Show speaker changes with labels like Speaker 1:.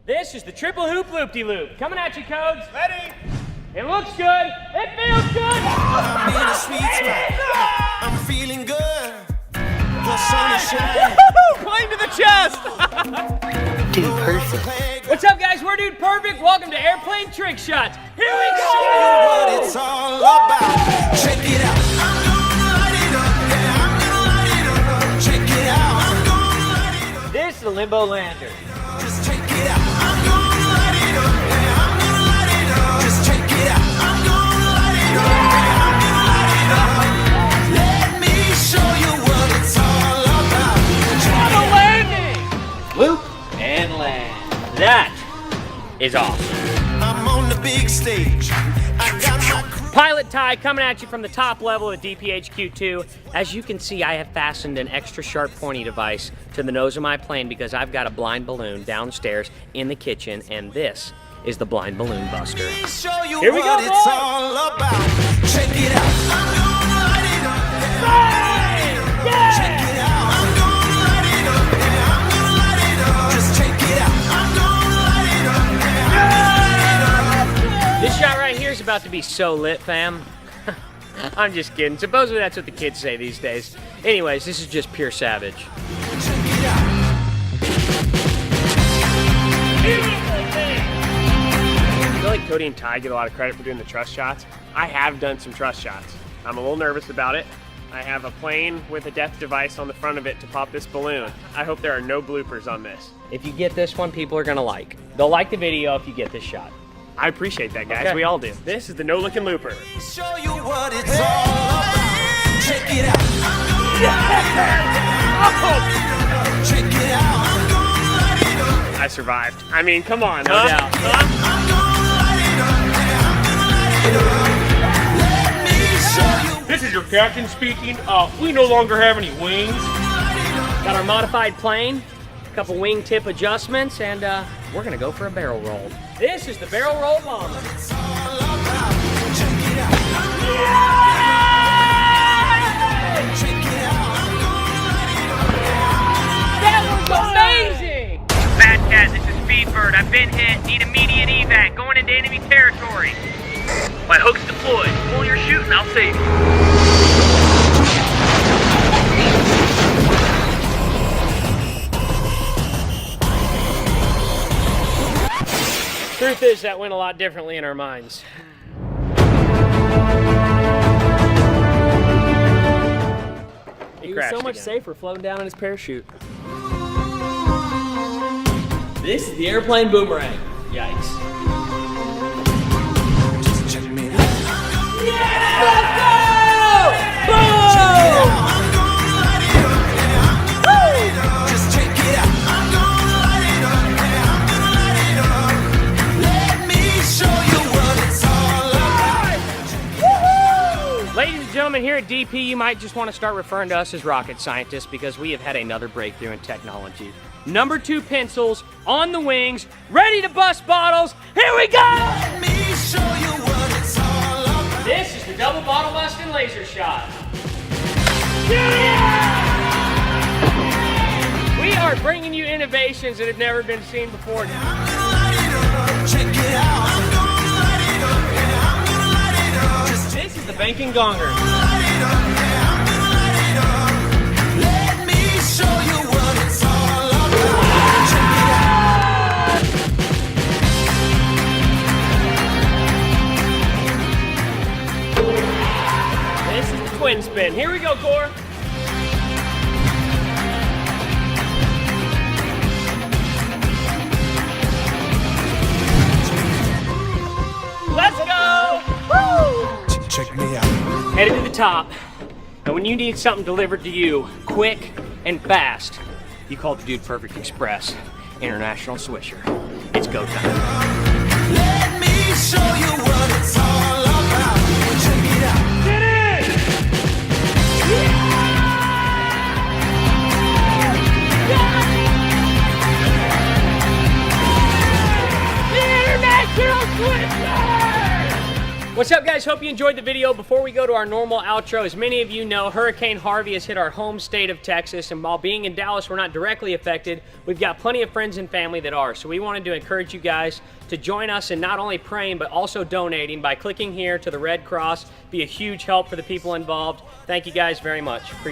Speaker 1: This is the triple hoop loop-de-loop. Coming at you, Codes.
Speaker 2: Ready?
Speaker 1: It looks good. It feels good.
Speaker 3: I'm in a sweet spot. I'm feeling good. The sun is shining.
Speaker 2: Plane to the chest.
Speaker 4: Dude Perfect.
Speaker 1: What's up, guys? We're Dude Perfect. Welcome to Airplane Trick Shots. Here we go.
Speaker 3: What it's all about. Check it out. I'm gonna light it up. Yeah, I'm gonna light it up. Check it out. I'm gonna light it up.
Speaker 1: This is the Limbo Lander.
Speaker 3: Just check it out. I'm gonna light it up. Yeah, I'm gonna light it up. Just check it out. I'm gonna light it up. Yeah, I'm gonna light it up. Let me show you what it's all about. Check it out.
Speaker 1: Landing. Loop and land. That is awesome.
Speaker 3: I'm on the big stage. I got my crew.
Speaker 1: Pilot Ty coming at you from the top level of DPHQ2. As you can see, I have fastened an extra sharp pointy device to the nose of my plane because I've got a blind balloon downstairs in the kitchen, and this is the blind balloon buster.
Speaker 3: Show you
Speaker 1: Here we go,
Speaker 3: what it's
Speaker 1: boys.
Speaker 3: all about. Check it out. I'm gonna light it up. Yeah. Check it out. I'm gonna light it up. Yeah, I'm gonna light it up. Just check it out. I'm gonna light it up. Yeah, I'm gonna light it up.
Speaker 1: This shot right here is about to be so lit, fam. I'm just kidding. Supposedly that's what the kids say these days. Anyways, this is just pure savage.
Speaker 3: Check it out.
Speaker 2: I feel like Cody and Ty get a lot of credit for doing the trust shots. I have done some trust shots. I'm a little nervous about it. I have a plane with a death device on the front of it to pop this balloon. I hope there are no bloopers on this.
Speaker 1: If you get this one, people are gonna like. They'll like the video if you get this shot.
Speaker 2: I appreciate that, guys.
Speaker 1: Okay.
Speaker 2: We all do. This is the No Looking Looper.
Speaker 3: Show you what it's all about. Check it out. I'm gonna light it up. Check it out. I'm gonna light it up.
Speaker 2: I survived. I mean, come on,
Speaker 1: No
Speaker 2: huh?
Speaker 1: doubt.
Speaker 3: I'm gonna light it up. Yeah, I'm gonna light it up. Let me show you.
Speaker 5: This is your captain speaking. We no longer have any wings.
Speaker 1: Got our modified plane, a couple wingtip adjustments, and we're gonna go for a barrel roll. This is the barrel roll bomber.
Speaker 3: It's all about. Check it out. Check it out. I'm gonna light it up.
Speaker 1: That was amazing! Bad Cat, this is Speedbird. I've been hit. Need immediate evac. Going into enemy territory. My hook's deployed. Pull your shooting, I'll save you. Truth is, that went a lot differently in our minds. He was so much safer floating down in his parachute. This is the airplane boomerang. Yikes.
Speaker 3: Just check me out.
Speaker 1: Let's go! Boom!
Speaker 3: I'm gonna light it up. Yeah, I'm gonna light it up. Just check it out. I'm gonna light it up. Yeah, I'm gonna light it up. Let me show you what it's all about.
Speaker 1: Ladies and gentlemen, here at DP, you might just want to start referring to us as rocket scientists because we have had another breakthrough in technology. Number 2 pencils on the wings, ready to bust bottles. Here we go!
Speaker 3: Let me show you what it's all about.
Speaker 1: This is the double bottle busting laser shot. We are bringing you innovations that have never been seen before.
Speaker 3: I'm gonna light it up. Check it out. I'm gonna light it up. Yeah, I'm gonna light it up. Just
Speaker 1: This is the banking gonger.
Speaker 3: light it up. Yeah, I'm gonna light it up. Let me show you what it's all about. Check it out.
Speaker 1: This is the twin spin. Here we go, Core. Let's go! Woo!
Speaker 3: Check me out.
Speaker 1: Headed to the top. And when you need something delivered to you quick and fast, you call the Dude Perfect Express International Swisher. It's go time.
Speaker 3: Let me show you what it's all about. Check it out.
Speaker 1: Get in! The International Swisher! What's up, guys? Hope you enjoyed the video. Before we go to our normal outro, as many of you know, Hurricane Harvey has hit our home state of Texas, and while being in Dallas, we're not directly affected. We've got plenty of friends and family that are, so we wanted to encourage you guys to join us in not only praying, but also donating by clicking here to the Red Cross. Be a huge help for the people involved. Thank you guys very much. Appreciate it.